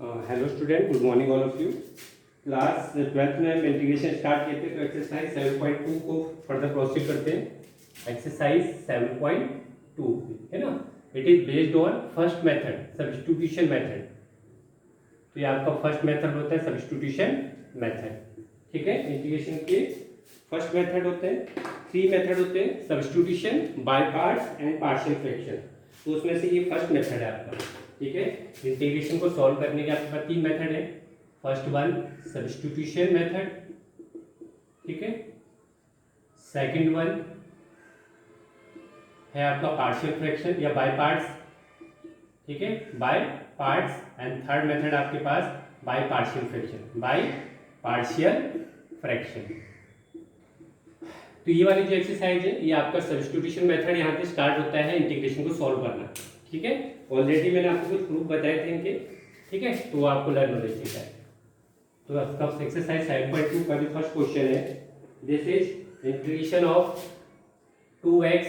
Hello student, good morning all of you. Class 12th में हम integration start किए थे, तो एक्सरसाइज 7.2 को फर्दर प्रोसीड करते हैं। एक्सरसाइज 7.2 है ना, it is based on first method, substitution method. तो ये आपका फर्स्ट मेथड होता है सब्स्टिट्यूशन मेथड, ठीक है। इंटीग्रेशन के फर्स्ट मेथड होते हैं, 3 मेथड होते हैं, substitution, bye parts and partial fraction. तो उसमें से ये फर्स्ट मेथड है आपका, ठीक है। इंटीग्रेशन को सॉल्व करने के आपके पास 3 मेथड है। फर्स्ट वन सब्स्टिट्यूशन मेथड, ठीक है। सेकंड वन है आपका पार्शियल फ्रैक्शन या बाय पार्ट्स, ठीक है, by parts. And third method आपके पास by partial fraction, by partial fraction. तो ये वाली जो एक्सरसाइज है ये आपका सब्स्टिट्यूशन मेथड यहाँ से स्टार्ट होता है इंटीग्रेशन को सॉल्व करना, ठीक है। ऑलरेडी मैंने आपको कुछ प्रूफ बताए थे इनके, ठीक है, तो आपको लर्न हो जाएगा। तो आपका एक्सरसाइज 7.2 का जो फर्स्ट क्वेश्चन है, this is integration of 2x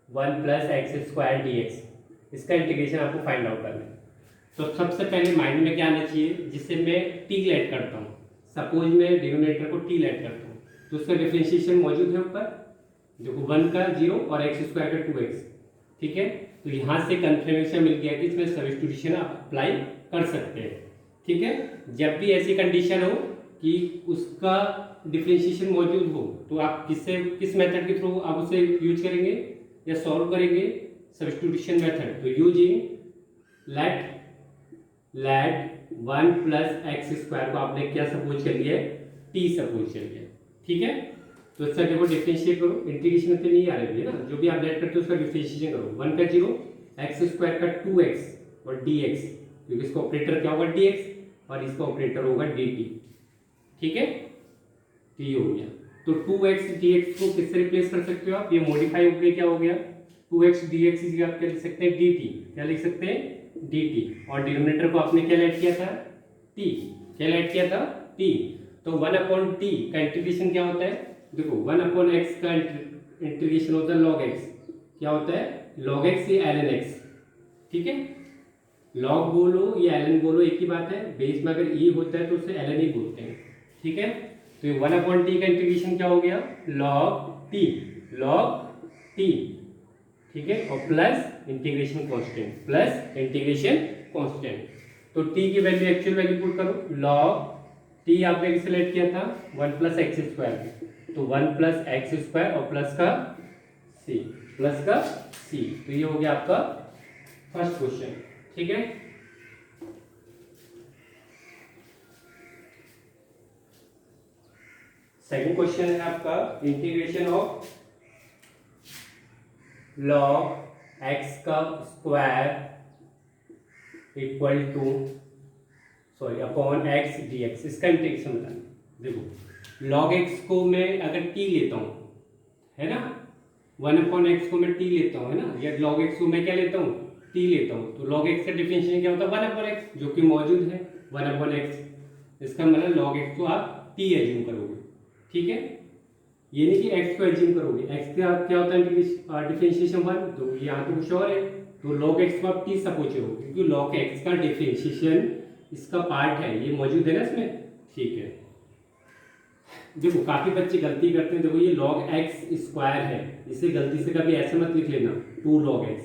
1 plus x square dx। इसका इंटीग्रेशन आपको फाइंड आउट करना है। तो सबसे पहले माइंड में क्या आना चाहिए, जिससे मैं t लेट करता हूँ। सपोज मैं डिनोमिनेटर को t लेट करता हूँ, तो उसका डिफरेंशिएशन मौजूद है ऊपर, देखो 1 का 0 और एक्स स्क्वायर का 2x, ठीक है। तो यहाँ से कंफर्मेशन मिल गया कि इसमें सब्स्टिट्यूशन आप अप्लाई कर सकते हैं, ठीक है। जब भी ऐसी कंडीशन हो कि उसका डिफरेंशिएशन मौजूद हो, तो आप किस मेथड के थ्रू आप उसे यूज करेंगे या सॉल्व करेंगे, सब्स्टिट्यूशन मेथड। तो using let 1 plus x square को आपने क्या सपोज कर लिया है, t सपोज कर लिया, ठीक है। तो इसका देखो डिफरेंशिएट करो, इंटीग्रेशन में नहीं आ रही है ना, जो भी आप लेट करते हो उसका डिफरेंशिएशन करो। 1 का 0, एक्स स्क्वायर का 2x और dx, क्योंकि इसका ऑपरेटर क्या होगा dx और इसका ऑपरेटर होगा dt, ठीक है। तो ये हो गया। तो 2x dx को किससे रिप्लेस कर सकते हो आप, ये मॉडिफाई हो गया, क्या हो गया 2x dx इज आप क्या लिख सकते हैं dt, क्या लिख सकते हैं dt। और डिनोमिनेटर को आपने क्या लेट किया था t, क्या लेट किया था t। तो 1/t का इंटीग्रेशन क्या होता है, देखो 1/x का इंटीग्रेशन होता है log x, क्या होता है log x या ln x, ठीक है। log बोलो या ln बोलो एक ही बात है, बेस में अगर e होता है तो उसे ln ही बोलते हैं, ठीक है। तो ये 1/t का इंटीग्रेशन क्या हो गया log t, ठीक है, और प्लस इंटीग्रेशन कांस्टेंट, तो t की वैल्यू एक्चुअल वैल्यू पुट करो, log t आपने किसे लेट किया था 1 प्लस एक्स स्क्वायर, तो 1 प्लस एक्स स्क्वायर और प्लस का c। तो ये हो गया आपका फर्स्ट क्वेश्चन, ठीक है। सेकंड क्वेश्चन है आपका इंटीग्रेशन ऑफ log x का square equal two upon x dx। इसका इंटीग्रेशन बताना। देखो log x को मैं अगर t लेता हूँ, है ना, 1/x को मैं t लेता हूँ, है ना, या log x को मैं क्या लेता हूँ t लेता हूँ, तो log x का डिफरेंशिएशन क्या होता है 1/x, जो कि मौजूद है 1/x। इसका मतलब log x को आप t एज्यूम करोगे, ठीक है। ये नहीं कि x को एज्यूम करोगे, x का क्या होता है डिफरेंशिएशन 1, तो यहाँ तो कुछ और है, तो log x को आप t सपोज करोगे, क्योंकि log x का डिफरेंशिएशन इसका पार्ट है, ये मौजूद है ना इसमें, ठीक है। देखो काफी बच्चे गलती करते हैं, देखो ये log x स्क्वायर है, इसे गलती से कभी ऐसे मत लिख लेना 2 log x,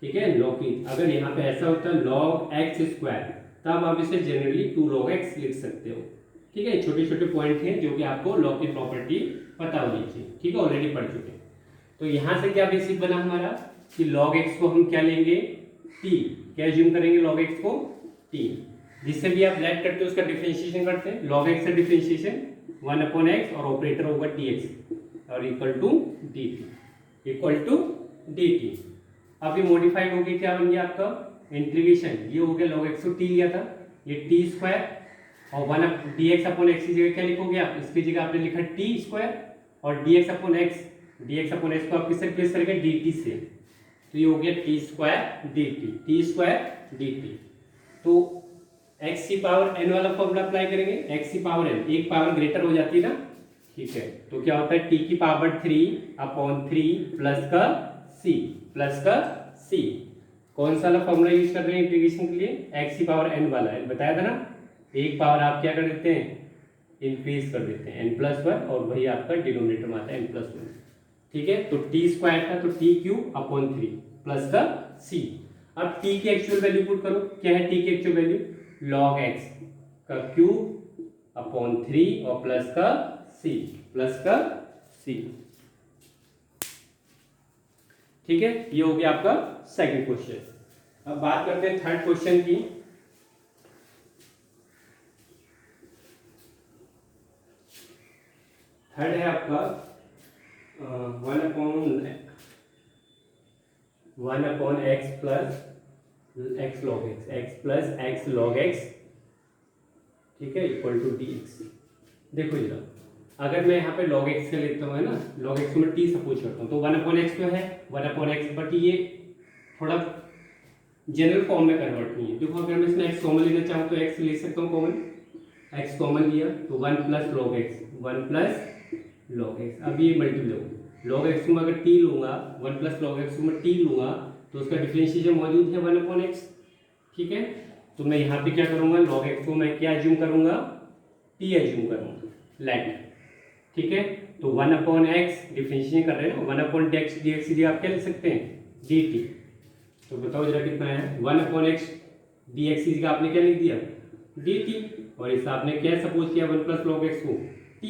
ठीक है। log की अगर यहाँ पे ऐसा होता है log x स्क्वायर, तब आप इसे जनरली 2 log x लिख सकते हो, ठीक है। छोटे छोटे पॉइंट हैं जो कि आपको log की प्रॉपर्टी पता होनी चाहिए, ठीक है, ऑलरेडी पढ़ चुके हैं। तो यहाँ से क्या बेसिक बना हमारा कि log x को हम क्या लेंगे t, क्या एज्यूम करेंगे log x को t, जिससे भी आप लेट करते हो उसका डिफरेंशिएशन करते हैं, log x का डिफरेंशिएशन 1/x और ऑपरेटर होगा dx और इक्वल टू dt। अब ये मॉडिफाइड हो गया, क्या बन गया आपका इंटीग्रेशन, ये हो गया log x को t लिया था, ये t स्क्वायर और 1 dx/x की जगह क्या लिखोगे आप, इसकी जगह आपने लिखा t स्क्वायर और dx/x को आप किससे रिप्लेस करेंगे dt से, तो ये हो गया t स्क्वायर dt। तो x की पावर n वाला फॉर्मूला अप्लाई करेंगे, x की पावर n एक पावर ग्रेटर हो जाती है ना, ठीक है। तो क्या होता है t की पावर 3/3 प्लस का c कौन सा वाला फॉर्मूला यूज कर रहे हैं इंटीग्रेशन के लिए, एक्स की पावर एन वाला है, बताया था ना, एक पावर आप क्या कर देते हैं, इंक्रीज कर देते हैं n+1 और वही आपका डिनोमिनेटर में आता है n+1। ठीक है, तो टी स्क्वायर था तो टी क्यूब अपॉन 3 प्लस का सी। अब टी की एक्चुअल वैल्यू पुट करो, क्या है टी की एक्चुअल वैल्यू, log x का क्यूब अपॉन 3 और प्लस का सी, प्लस का सी। ठीक है, ये हो गया आपका सेकंड क्वेश्चन। अब बात करते हैं थर्ड क्वेश्चन की। थर्ड है आपका 1/x plus x log x, x plus x log x, ठीक है, इक्वल टू dx। देखो जरा, अगर मैं यहाँ पे log x का लेता हूँ, है ना, log x को मैं t सपोज करता हूँ, तो 1/x तो है 1/x, बट ये थोड़ा जनरल फॉर्म में कन्वर्ट नहीं है। देखो, अगर मैं इसमें x कॉमन लेना चाहूँ तो x ले सकता हूँ कॉमन, x कॉमन लिया तो 1 plus log x, 1 plus log x। अब ये मल्टीप्लाई log x को मैं अगर t लूंगा, 1 प्लस log x को मैं t लूंगा तो उसका डिफरेंशिएशन मौजूद है 1/x। ठीक है, तो मैं यहाँ पे क्या करूँगा, log x को मैं क्या एज्यूम करूँगा, t एज्यूम करूँगा, लेट। ठीक है, तो 1/x डिफरेंशिएशन कर रहे हैं ना, 1/x dx आप क्या लिख सकते हैं, dt। तो बताओ जरा कितना है, 1/x dx का आपने क्या लिख दिया, dt, और इस आपने क्या सपोज किया 1 प्लस log x को t।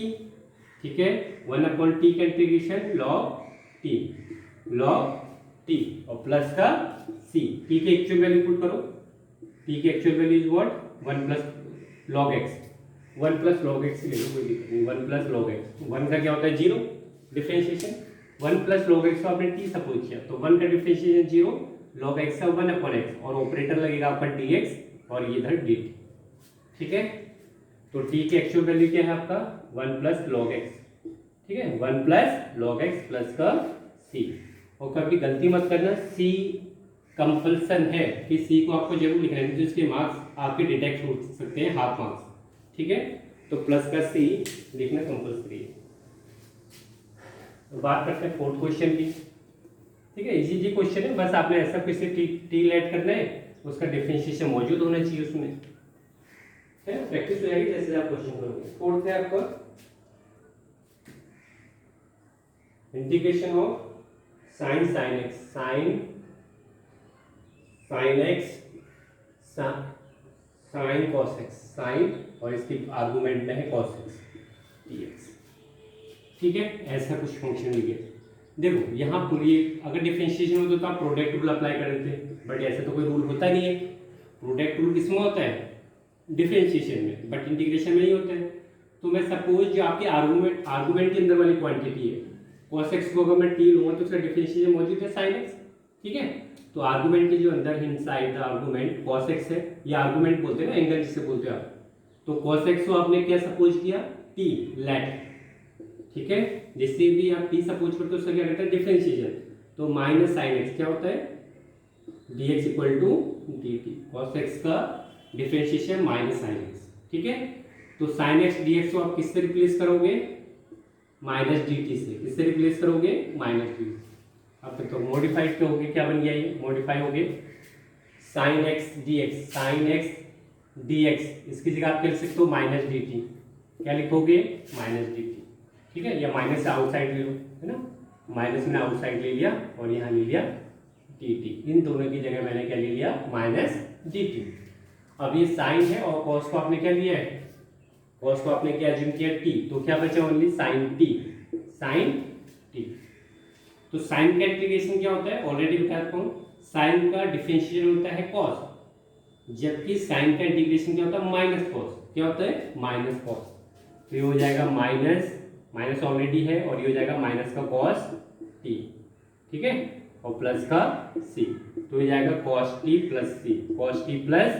ठीक है, 1/t का इंटीग्रेशन log t और प्लस का c, t की एक्चुअल वैल्यू पुट करो, t की actual value is what 1 plus log x, 1 plus log x ले लो, कोई दिक्कत नहीं, 1 प्लस log x, 1 का क्या होता है 0 डिफरेंशिएशन, 1 प्लस log x को आपने t सपोज किया तो 1 का डिफरेंशिएशन 0, log x का 1/x और ऑपरेटर लगेगा आपका dx और ये इधर dt। ठीक है, तो t की एक्चुअल वैल्यू क्या है आपका 1 प्लस log x। ठीक है, 1 प्लस log x प्लस का c। और कभी गलती मत करना, c कंपल्सन है कि c को आपको जरूर लिखना है, तो इसके मार्क्स आपके डिडक्ट हो सकते हैं, हाफ मार्क्स। ठीक है, तो प्लस का c लिखना कंपल्सरी है। तो बात करते हैं फोर्थ क्वेश्चन की। ठीक है, इजी क्वेश्चन है, बस आपने ऐसा किसी टी लेट करना है, उसका डिफरेंशिएशन मौजूद होना चाहिए उसमें, है, प्रैक्टिस हो जाएगी जैसे आप क्वेश्चन करोगे। फोर्थ है आपका integration of sin x, sin x sin cos x, sin और इसकी आर्गुमेंट में है cos x dx। ठीक है, ऐसा कुछ फंक्शन लिखे। देखो यहाँ पूरी अगर डिफरेंशिएशन होता तो आप प्रोडक्ट रूल अप्लाई कर देते, बट ऐसा तो कोई रूल होता नहीं है। प्रोडक्ट रूल किसमें होता है, डिफरेंशिएशन में, बट इंटीग्रेशन में नहीं होता है। तो मैं सपोज जो आपकी आर्गुमेंट के अंदर वाली क्वांटिटी है cos x को अगर मैं t लूंगा तो उसका डिफरेंशिएशन मौजूद है sin x। ठीक है, तो आर्गुमेंट के जो अंदर है inside the argument cos x है, ये आर्गुमेंट बोलते हैं ना, एंगल जिसे बोलते हैं आप। तो cos x को आपने क्या सपोज किया, t लेट। ठीक है, जिससे भी आप t सपोज करते हो उसका क्या करता है डिफरेंशिएशन, तो माइनस sin x क्या होता है dx equal to dt, cos x का डिफरेंशिएशन माइनस sin x। ठीक है, तो sin x dx को आप किससे रिप्लेस करोगे, माइनस dt से। किससे रिप्लेस करोगे, माइनस dt। अब तो मॉडिफाइड क्या हो गया, क्या बन गया ये, मॉडिफाई हो गए sin x dx, sin x dx, इसकी जगह आप क्या लिख सकते हो माइनस dt, क्या लिखोगे माइनस dt। ठीक है, या माइनस से आउटसाइड ले लो, है ना, माइनस में आउटसाइड ले लिया और यहाँ ले लिया dt, इन दोनों की जगह मैंने क्या ले लिया माइनस dt। अब ये साइन है और cos को आपने क्या लिया है, cos को आपने क्या एज्यूम किया t, तो क्या बचा only sin t, sin t। तो sin का इंटीग्रेशन क्या होता है, ऑलरेडी बता चुका हूं, sin का डिफरेंशिएशन होता है cos, जबकि sin का इंटीग्रेशन क्या होता है माइनस cos, क्या होता है माइनस cos। तो ये हो जाएगा माइनस, माइनस ऑलरेडी है, और ये हो जाएगा माइनस का cos t। ठीक है, और प्लस का c, तो हो जाएगा cos t plus c, cos t plus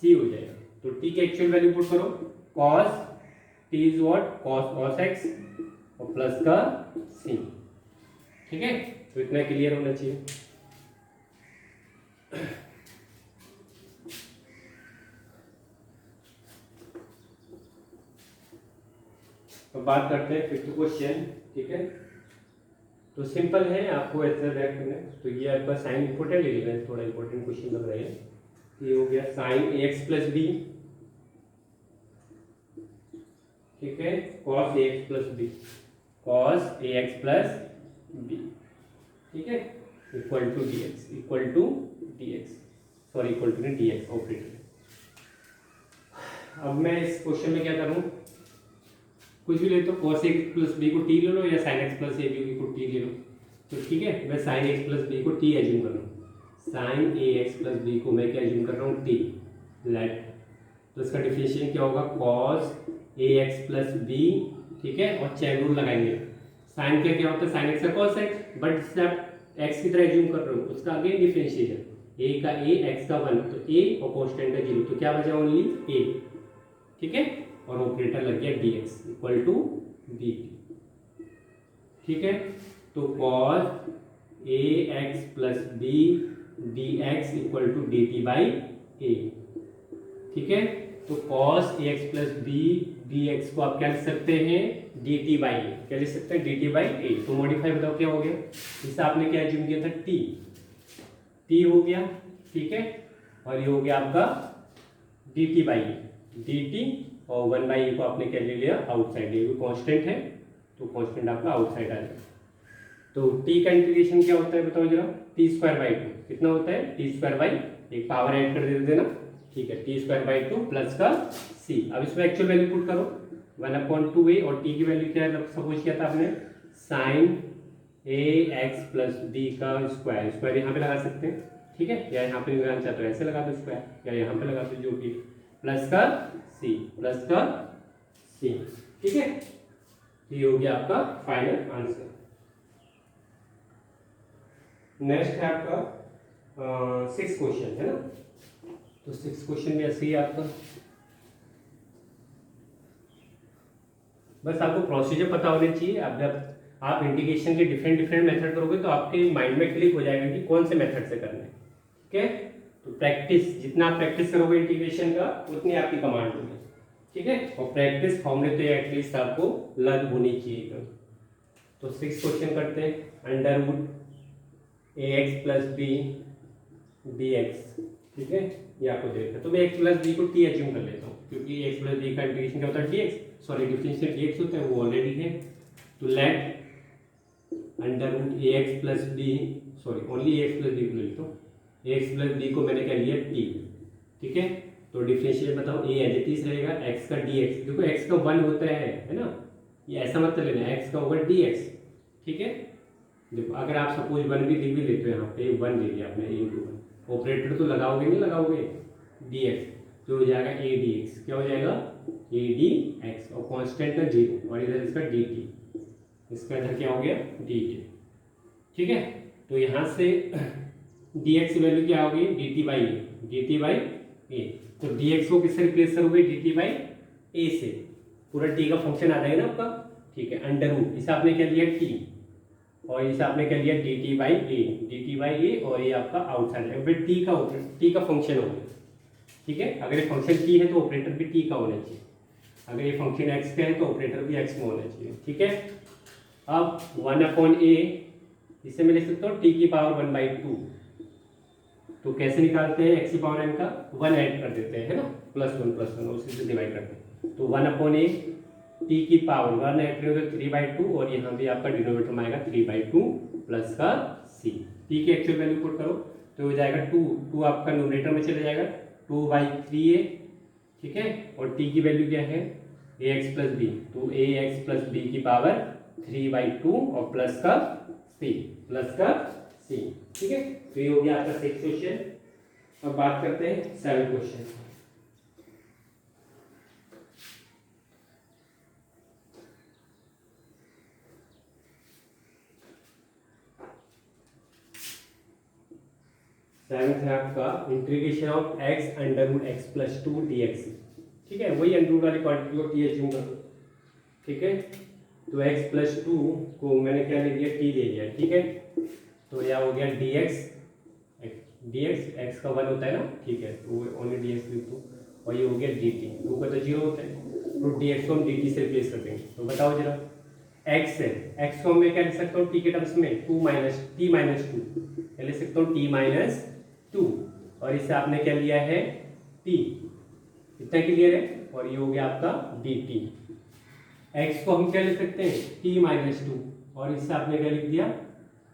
c हो जाएगा। तो t की एक्चुअल वैल्यू पुट करो, cos t is what cos x और प्लस का c। ठीक है, तो इतना क्लियर होना चाहिए। तो बात करते हैं फिफ्थ क्वेश्चन। ठीक है, तो सिंपल है, आपको ऐसे रिएक्ट करना है। तो ये आपका साइन इंपॉर्टेंट ले लेना है, थोड़ा इंपॉर्टेंट क्वेश्चन लग रहा है। ये हो गया sine a x plus b, ठीक है, cos a x plus b, cos a x plus b, ठीक है, equal to d x, equal to d x, sorry equal to नहीं डी एक्स ऑपरेटर। अब मैं इस क्वेश्चन में क्या करूँ, कुछ भी ले तो cos x प्लस बी को t ले लो या sin x plus a b को t ले लो। तो ठीक है, मैं sin x प्लस बी को t एज्यूम कर रहा हूँ, sin a x plus b को मैं क्या एज्यूम कर रहा हूँ t, लेट, तो इसका डिफरेंशिएशन क्या होगा cos a x plus b, ठीक है, और चैन रूल लगाएंगे। sin का क्या होता है, sin x का cos x, बट इससे आप x की तरह एज्यूम कर रहे हो, उसका अगेन डिफरेंशिएशन, a का a x का 1, तो a और कॉन्स्टेंट का 0, तो क्या बचा ओनली a, ठीक है, और ऑपरेटर लग गया dx इक्वल टू dt, ठीक है। तो cos a x plus b dx equal to dt by a, ठीक है। तो cos a x plus b dx को आप क्या लिख सकते हैं, dt बाई a, क्या लिख सकते हैं, dt बाई a। तो मॉडिफाई बताओ क्या हो गया, इससे आपने क्या एज्यूम किया था, t हो गया, ठीक है, और ये हो गया आपका dt बाई a, dt, और 1/e को आपने क्या ले लिया आउटसाइड, ये भी कांस्टेंट है, तो कांस्टेंट आपका आउटसाइड आ जाएगा। तो t का इंटीग्रेशन क्या होता है बताओ जरा, t²/2 कितना होता है, t², एक पावर ऐड कर देते ना, ठीक है, t²/2 प्लस का c। अब इसमें एक्चुअल वैल्यू पुट करो, 1/2a, और t की वैल्यू क्या सपोज किया था आपने, sin a x plus b का स्क्वायर यहाँ पे लगा सकते हैं, ठीक है, या यहाँ पे लगाना चाहते हो ऐसे लगा दो स्क्वायर, या यहाँ पे लगा दो, जो भी, प्लस का c, प्लस का c, ठीक है। ये हो गया आपका फाइनल आंसर। नेक्स्ट है आपका 6 क्वेश्चन है ना, तो 6 क्वेश्चन भी ऐसे ही आपका, बस आपको प्रोसीजर पता होने चाहिए। अब जब आप इंटीग्रेशन के डिफरेंट मेथड करोगे तो आपके माइंड में क्लिक हो जाएगा कि कौन से मेथड से करना है, ठीक है। तो प्रैक्टिस, जितना आप प्रैक्टिस करोगे इंटीग्रेशन का, उतनी आपकी कमांड होगी, ठीक है, और प्रैक्टिस फॉर्मूले तो एटलीस्ट आपको लर्न होनी चाहिए। तो 6 क्वेश्चन करते हैं, under a x plus b d x, ठीक है, ये आपको देखना। तो मैं एक्स प्लस बी को टी एज्यूम कर लेता हूँ, क्योंकि एक्स प्लस बी का इंटीग्रेशन क्या होता है, d x, sorry differential d x होता है, वो ऑलरेडी है। तो let under a x plus b, sorry only a x plus b को ले लेता हूँ, ए एक्स प्लस बी को मैंने क्या लिया टी, ठीक है। तो डिफरेंशियल बताओ, ए एज इट इज रहेगा, एक्स का डी एक्स, देखो एक्स का 1 होता है ना, ये ऐसा मत लेना, एक्स का होगा डी एक्स, ठीक है। देखो अगर आप सपोज 1 भी लिख भी लेते हो, यहाँ पे 1 ले लिया आपने, a/1, ऑपरेटर तो लगाओगे नहीं लगाओगे, dx तो हो जाएगा a dx, क्या हो जाएगा a dx, और कांस्टेंट का 0, और इधर इसका dt, इसका इधर क्या हो गया dt, ठीक है। तो यहाँ से dx की वैल्यू क्या होगी, dt बाई a, तो dx को किससे रिप्लेस करोगे, dt बाई a से, पूरा t का फंक्शन आ जाएगा ना आपका, ठीक है। अंडर रूट, इसे आपने क्या लिया t, और इसे आपने क्या लिया dt बाई ए, और ये आपका आउटसाइड है, फिर t का फंक्शन हो गया, ठीक है। अगर ये फंक्शन t है तो ऑपरेटर भी t का होना चाहिए, अगर ये फंक्शन x का है तो ऑपरेटर भी x में होना चाहिए, ठीक है। अब 1/a, इसे मैं लिख सकता हूँ t की पावर 1/2, तो कैसे निकालते हैं, x की पावर n का 1 ऐड कर देते हैं, है ना, +1 उसी से डिवाइड करते हैं। तो 1/a t की पावर 1 ऐड करोगे 3/2, और यहाँ भी आपका डिनोमिनेटर में आएगा 3/2 प्लस का c, t की एक्चुअल वैल्यू पुट करो तो हो जाएगा 2 आपका न्यूमरेटर में चले जाएगा, 2/3a, ठीक है, और t की वैल्यू क्या है, ax प्लस b, तो ax प्लस b की पावर 3/2 और प्लस का c, ठीक है। तो ये हो गया आपका 6 क्वेश्चन। अब बात करते हैं 7 क्वेश्चन। सेवंथ है आपका integration of x under root x plus 2 dx, ठीक है, वही अंडर रूट वाली क्वांटिटी को t एज्यूम कर दो, ठीक है। तो x प्लस 2 को मैंने क्या ले लिया, t ले लिया, ठीक है। तो यह हो गया dx x का 1 होता है ना, ठीक है, तो ओनली dx लिख दो, और ये हो गया dt, 2 का तो 0 होता है, तो dx को हम dt से रिप्लेस कर देंगे। तो बताओ जरा एक्स है, एक्स को मैं क्या लिख सकता हूँ टी के टर्म्स में, two minus t minus two, क्या लिख सकता हूँ टी माइनस टू, और इससे आपने क्या लिया है टी, इतना क्लियर है। और ये हो गया आपका डी टी। एक्स को हम क्या लिख सकते हैं टी माइनस टू, और इससे आपने क्या लिख दिया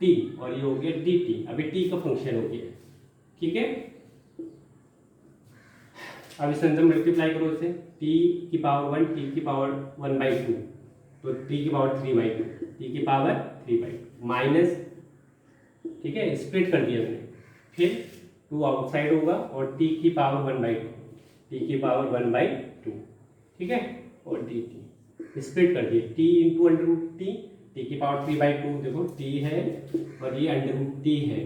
टी, और ये हो गया डी टी। अभी टी का फंक्शन हो गया, ठीक है। अब इस अंदर मल्टीप्लाई करो इसे, टी की पावर 1 टी की पावर 1/2, तो टी की पावर 3/2, टी की पावर 3/2 माइनस, ठीक है, स्प्लिट कर दिया मैंने, फिर 2 आउटसाइड होगा और टी की पावर 1/2, टी की पावर 1/2, ठीक है, और डी टी स्प्लिट कर दिए, t into under root t, t की पावर 3/2, देखो टी है और ये अंडर रूट टी है,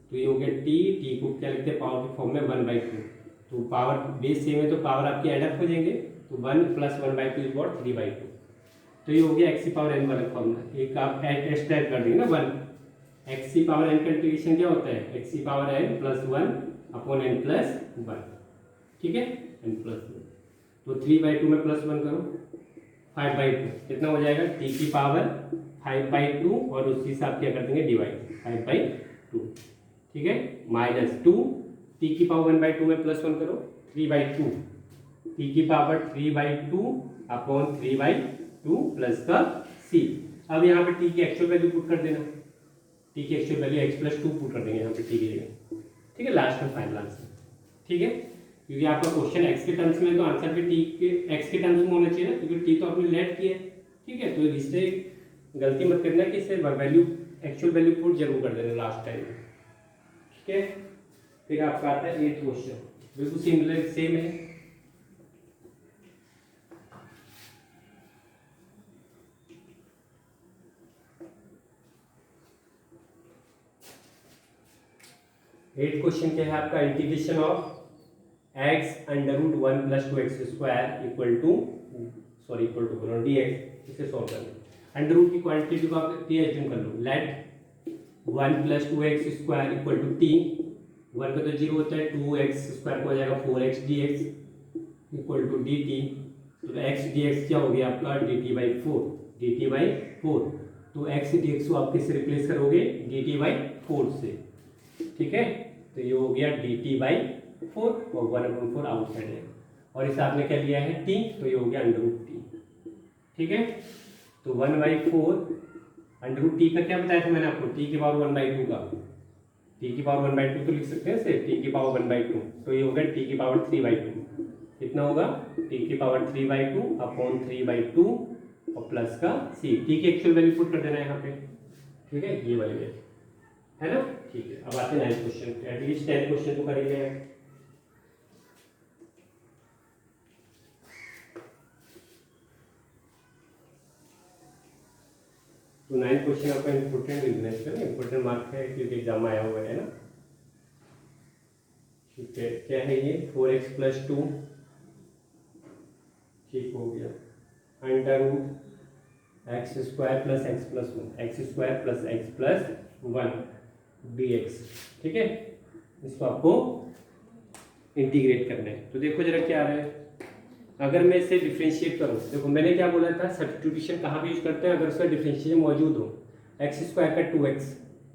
तो ये हो गया टी, टी को क्या लिखते हैं पावर के फॉर्म में 1/2, तो पावर बेस सेम है तो पावर आपकी एडअप हो जाएंगे, तो 1 + 1/2 इज व्हाट 3/2, तो ये हो गया एक्स की पावर n वाला फॉर्मूला। एक आप एक्स्ट्रा ऐड कर देंगे ना 1, एक्स की पावर n का इंटीग्रेशन क्या होता है एक्स की पावर n + 1/n + 1, ठीक है, n + 1, तो 3/2 में +1 करो 5/2, कितना हो जाएगा t की पावर 5/2, और उसी से आप क्या कर देंगे डिवाइड 5/2, ठीक है, माइनस 2 t की पावर 1/2 में +1 करो 3/2, t की पावर 3/2 अपॉन 3/2 प्लस का c। अब यहाँ पे t की एक्चुअल वैल्यू पुट कर देना, t की एक्चुअल वैल्यू x + 2 पुट कर देंगे यहाँ पे t की जगह, ठीक है, लास्ट में फाइनल आंसर, ठीक है, क्योंकि आपका क्वेश्चन x के टर्म्स में तो आंसर भी t के x के टर्म्स में होना चाहिए ना, क्योंकि t तो आपने लेट किया है, ठीक है, तो इससे गलती मत करना कि इससे वैल्यू एक्चुअल वैल्यू पुट जरूर कर देना लास्ट टाइम, ठीक है। फिर आपका आता है 8th क्वेश्चन, बिल्कुल सिमिलर सेम है, एट क्वेश्चन क्या है आपका, integration of x √1 + 2x² equal to dx, इसे सॉल्व करना, अंडर रूट की क्वांटिटी को आप t एज्यूम कर लो, let 1 + 2x² equal to t, 1 का तो 0 होता है, 2x² को हो जाएगा 4x dx equal to dt, तो x dx क्या हो गया आपका dt/4, तो x dx को आप किससे रिप्लेस करोगे dt/4 से, ठीक है, तो ये हो गया dt/4 और 1/4 आउटसाइड है, और इसे आपने क्या लिया है t, तो ये हो गया √t, ठीक है, तो 1/4 √t का क्या बताया था मैंने आपको, t की पावर 1/2 का, t की पावर 1/2 तो लिख सकते हैं इसे, t की पावर 1/2, तो ये होगा t की पावर 3/2, कितना होगा t की पावर 3/2 अपॉन 3/2 और प्लस का c, t की एक्चुअल वैल्यू पुट कर देना है यहाँ पे, ठीक है, ये वाली वैल्यू है ना, ठीक है। अब आते हैं 9th question, at least 10th question तो करेंगे, तो 9th क्वेश्चन आपका इंपोर्टेंट बिजनेस का इंपोर्टेंट मार्क है क्योंकि एग्जाम आया हुआ है ना, ठीक है, क्या है ये 4x + 2, ठीक हो गया, √x² + x + 1, x² + x + 1 dx, ठीक है, इसको आपको इंटीग्रेट करना है। तो देखो जरा क्या आ रहा है, अगर मैं इसे डिफरेंशिएट करूं, देखो मैंने क्या बोला था सब्स्टिट्यूशन कहाँ पे यूज करते हैं, अगर उसका डिफरेंशिएशन मौजूद हो, x² का 2x,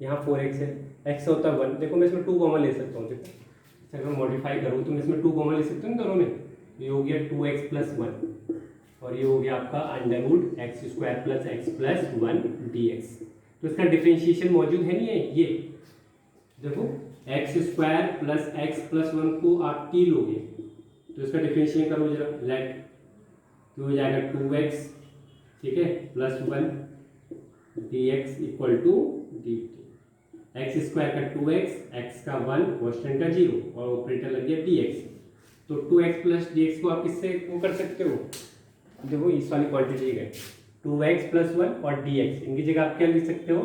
यहाँ 4x है, x होता है 1, देखो मैं इसमें 2 कॉमन ले सकता हूँ, देखो अगर मॉडिफाई करूँ तो मैं इसमें 2 कॉमन ले सकता हूँ दोनों में, ये हो गया 2x + 1 और ये हो गया आपका √x² + x + 1 dx, तो इसका डिफरेंशिएशन मौजूद है नहीं है, ये देखो x² + x + 1 को आप t लोगे तो इसका डिफरेंशिएशन करो जरा, लेट तो हो जाएगा 2x, ठीक है, +1 dx equal to dt, x² का 2x, x का 1, कांस्टेंट का 0 और ऑपरेटर लग गया dx, तो 2x + dx को आप किससे वो कर सकते हो, देखो इस वाली क्वांटिटी है 2x + 1 और dx, इनकी जगह आप क्या लिख सकते हो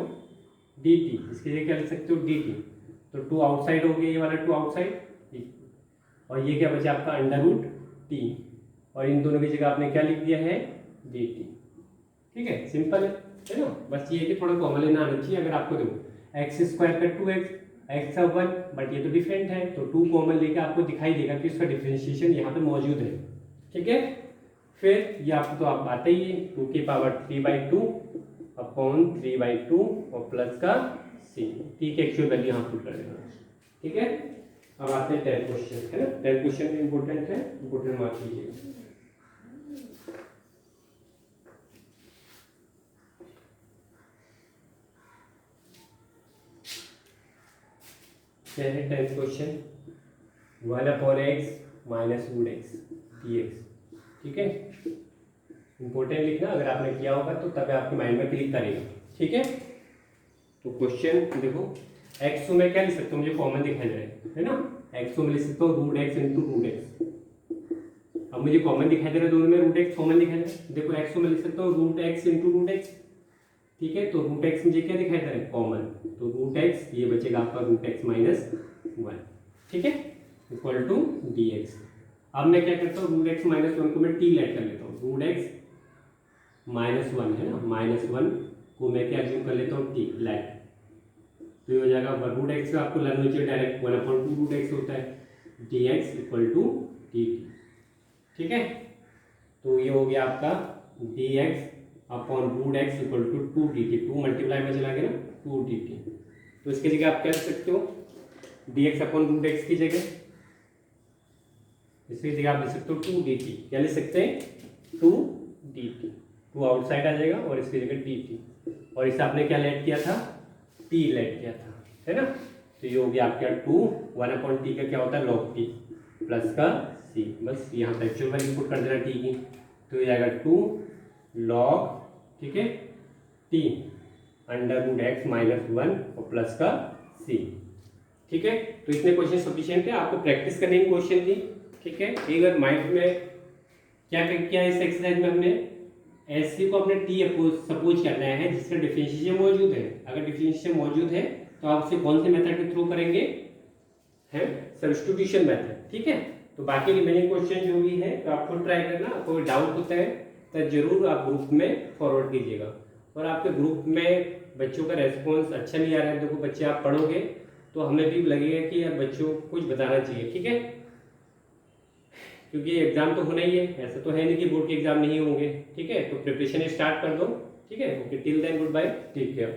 dt, इसकी जगह क्या लिख सकते हो dt, तो 2 आउटसाइड हो गया, ये वाला 2 आउटसाइड, और ये क्या बचा आपका √t, और इन दोनों की जगह आपने क्या लिख दिया है dt, ठीक है, सिंपल है ना, बस ये कि थोड़ा कॉमन लेना आना चाहिए। अगर आपको देखो x² का 2x, x का 1, बट ये तो डिफरेंट है, तो 2 कॉमन लेके आपको दिखाई देगा कि उसका डिफरेंशिएशन यहाँ पे मौजूद है, ठीक है। फिर ये आपको तो आप आता ही है 2 की पावर 3/2 अपॉन 3/2 और प्लस का सी, टी की एक्चुअल वैल्यू यहाँ पुट कर देना। ठीक है, अब आते हैं 10 क्वेश्चन, है ना। 10 क्वेश्चन इंपॉर्टेंट है, इंपॉर्टेंट मार्क कीजिएगा। क्या है 10 question, 1/x minus root x dx। ठीक है, इंपॉर्टेंट लिखना, अगर आपने किया होगा तो तब आपके माइंड में क्लिक करेगा। ठीक है, तो क्वेश्चन देखो, एक्स में क्या लिख सकते हो, मुझे कॉमन दिखाई दे रहा है ना, एक्स में लिख सकता हूँ root x into root x. अब मुझे कॉमन दिखाई दे रहा है दोनों में, रूट एक्स कॉमन दिखाई दे रहा है। देखो एक्स में लिख सकता हूँ root x into root x. ठीक है, तो रूट एक्स मुझे क्या दिखाई दे रहा है, कॉमन, तो रूट एक्स ये बचेगा आपका रूट एक्स माइनस 1। ठीक है, इक्वल टू डी एक्स। अब मैं क्या करता हूँ, रूट एक्स माइनस 1 को मैं टी लेट कर लेता हूँ, रूट एक्स माइनस 1 है ना, माइनस 1 को मैं क्या अज्यूम कर लेता हूँ टी लेट, तो ये हो जाएगा रूट एक्स का आपको लर्न नीचे डायरेक्ट 1/2 रूट एक्स होता है, d x equal to t t. ठीक है, तो ये हो गया आपका d x upon root x equal to 2dt, 2 multiply में चला गया ना 2dt। तो इसकी जगह आप क्या लिख सकते हो, d x upon root x की जगह, इसकी जगह आप लिख सकते हो 2dt। क्या लिख सकते हैं, 2dt, 2 आउटसाइड आ जाएगा और इसकी जगह dt, और इसे आपने क्या लेट किया था, t लेट किया था, है ना। तो ये हो गया आपका 2 1/t का क्या होता है log t प्लस का c, बस यहाँ पे एक्चुअल वैल्यू पुट कर देना t की, तो ये आएगा 2 log, ठीक है, t under root x minus 1 और प्लस का c। ठीक है, तो इतने क्वेश्चन सफिशिएंट है, आपको प्रैक्टिस करने की क्वेश्चन थी। ठीक है, एक बार माइंड में क्या किया इस एक्सरसाइज में, हमने एस को अपने टी सपोज करना है जिसका डिफरेंशिएशन मौजूद है। अगर डिफरेंशिएशन मौजूद है तो आप उसे कौन से मेथड के थ्रू करेंगे, है सब्स्टिट्यूशन मेथड। ठीक है, तो बाकी रिमेनिंग क्वेश्चन जो भी है तो आपको ट्राई करना, आपको डाउट होता है तो जरूर आप ग्रुप में फॉरवर्ड कीजिएगा। और आपके ग्रुप में बच्चों का रेस्पॉन्स अच्छा नहीं आ रहा है, देखो बच्चे आप पढ़ोगे तो हमें भी लगेगा कि यार बच्चों को कुछ बताना चाहिए। ठीक है, क्योंकि एग्जाम तो होना ही है, ऐसा तो है नहीं कि बोर्ड के एग्जाम नहीं होंगे। ठीक है, तो प्रिपरेशन स्टार्ट कर दो। ठीक है, okay, till then good bye, take care.